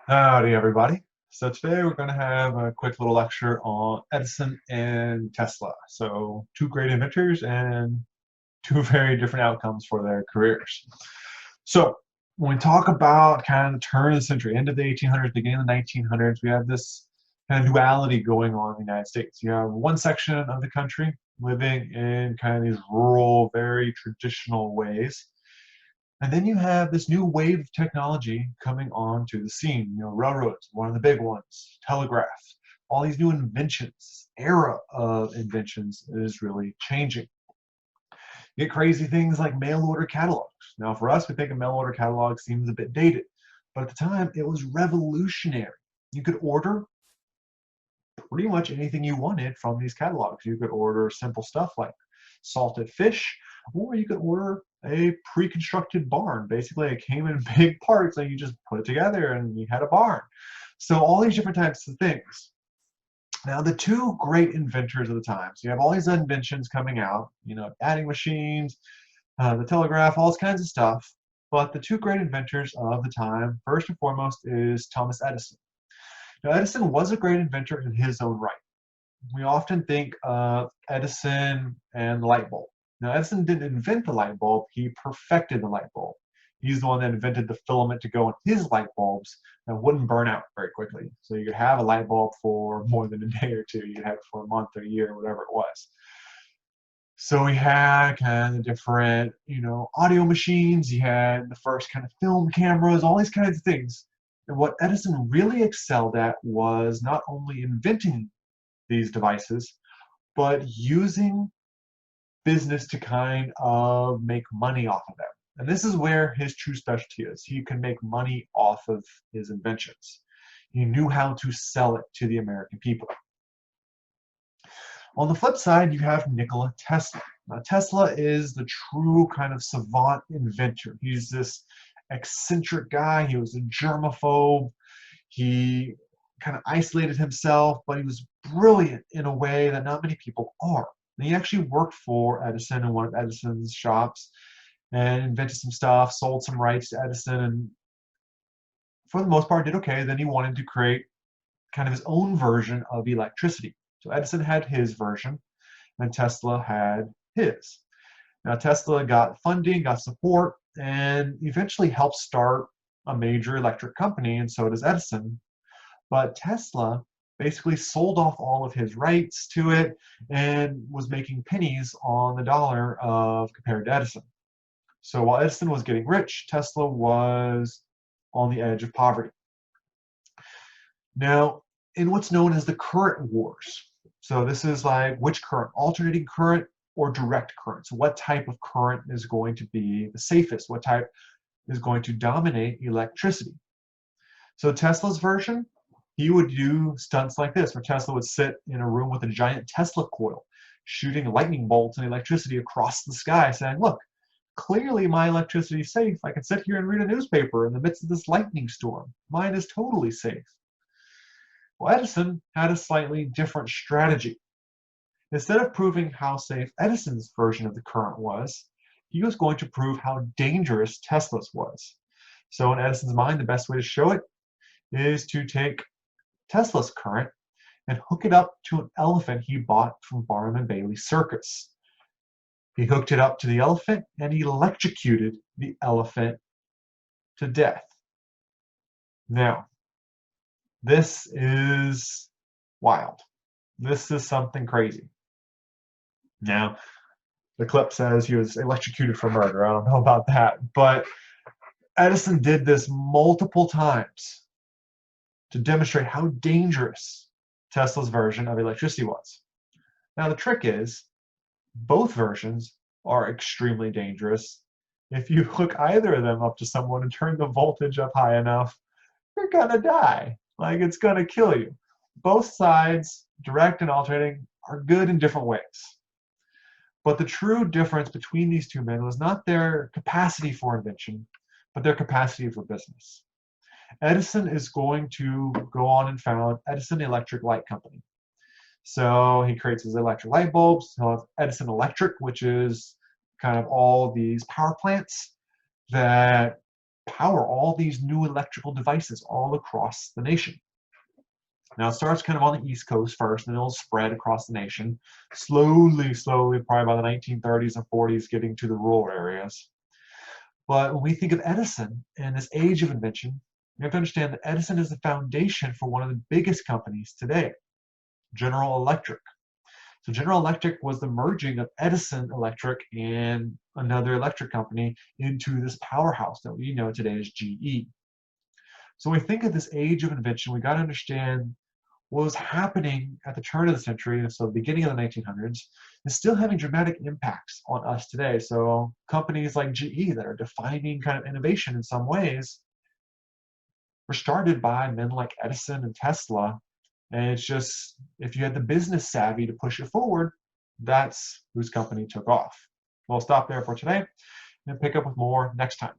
Howdy, everybody. So today we're going to have a quick little lecture on Edison and Tesla. So two great inventors and two very different outcomes for their careers. So when we talk about kind of the turn of the century, end of the 1800s, beginning of the 1900s, we have this kind of duality going on in the United States. You have one section of the country living in kind of these rural, very traditional ways. And then you have this new wave of technology coming onto the scene. You know, railroads, one of the big ones, telegraph, all these new inventions. This era of inventions is really changing. You get crazy things like mail order catalogs. Now, for us, we think a mail order catalog seems a bit dated, but at the time, it was revolutionary. You could order pretty much anything you wanted from these catalogs. You could order simple stuff like salted fish, or you could order a pre-constructed barn. Basically, it came in big parts and you just put it together and you had a barn. So all these different types of things. Now, the two great inventors of the time, so you have all these inventions coming out, you know, adding machines, the telegraph, all this kinds of stuff. But the two great inventors of the time, first and foremost, is Thomas Edison. Now, Edison was a great inventor in his own right. We often think of Edison and the light bulb. Now, Edison didn't invent the light bulb, he perfected the light bulb. He's the one that invented the filament to go in his light bulbs that wouldn't burn out very quickly. So you could have a light bulb for more than a day or two. You could have it for a month or a year, whatever it was. So we had kind of different, you know, audio machines. You had the first kind of film cameras, all these kinds of things. And what Edison really excelled at was not only inventing these devices, but using business to kind of make money off of them. And this is where his true specialty is. He can make money off of his inventions. He knew how to sell it to the American people. On the flip side, you have Nikola Tesla. Now, Tesla is the true kind of savant inventor. He's this eccentric guy. He was a germaphobe. He kind of isolated himself, but he was brilliant in a way that not many people are. And he actually worked for Edison in one of Edison's shops and invented some stuff, sold some rights to Edison, and for the most part did okay. Then he wanted to create kind of his own version of electricity. So Edison had his version, and Tesla had his. Now Tesla got funding, got support, and eventually helped start a major electric company, and so does Edison. But Tesla basically sold off all of his rights to it and was making pennies on the dollar of compared to Edison. So while Edison was getting rich, Tesla was on the edge of poverty. Now, in what's known as the current wars, so this is like which current, alternating current or direct current. So what type of current is going to be the safest? What type is going to dominate electricity? So Tesla's version, he would do stunts like this, where Tesla would sit in a room with a giant Tesla coil, shooting lightning bolts and electricity across the sky, saying, look, clearly my electricity is safe. I can sit here and read a newspaper in the midst of this lightning storm. Mine is totally safe. Well, Edison had a slightly different strategy. Instead of proving how safe Edison's version of the current was, he was going to prove how dangerous Tesla's was. So in Edison's mind, the best way to show it is to take Tesla's current and hook it up to an elephant he bought from Barnum and Bailey Circus. He hooked it up to the elephant and he electrocuted the elephant to death. Now, this is wild. This is something crazy. Now, the clip says he was electrocuted for murder. I don't know about that, but Edison did this multiple times to demonstrate how dangerous Tesla's version of electricity was. Now, the trick is, both versions are extremely dangerous. If you hook either of them up to someone and turn the voltage up high enough, you're gonna die. Like, it's gonna kill you. Both sides, direct and alternating, are good in different ways. But the true difference between these two men was not their capacity for invention, but their capacity for business. Edison is going to go on and found Edison Electric Light Company. So he creates his electric light bulbs. He'll have Edison Electric, which is kind of all these power plants that power all these new electrical devices all across the nation. Now it starts kind of on the East Coast first, and it'll spread across the nation, slowly, probably by the 1930s and 40s, getting to the rural areas. But when we think of Edison and this age of invention, we have to understand that Edison is the foundation for one of the biggest companies today, General Electric. So General Electric was the merging of Edison Electric and another electric company into this powerhouse that we know today as GE. So when we think of this age of invention, we got to understand what was happening at the turn of the century, so the beginning of the 1900s, is still having dramatic impacts on us today. So companies like GE that are defining kind of innovation in some ways were started by men like Edison and Tesla. And it's just, if you had the business savvy to push it forward, that's whose company took off. We'll stop there for today and pick up with more next time.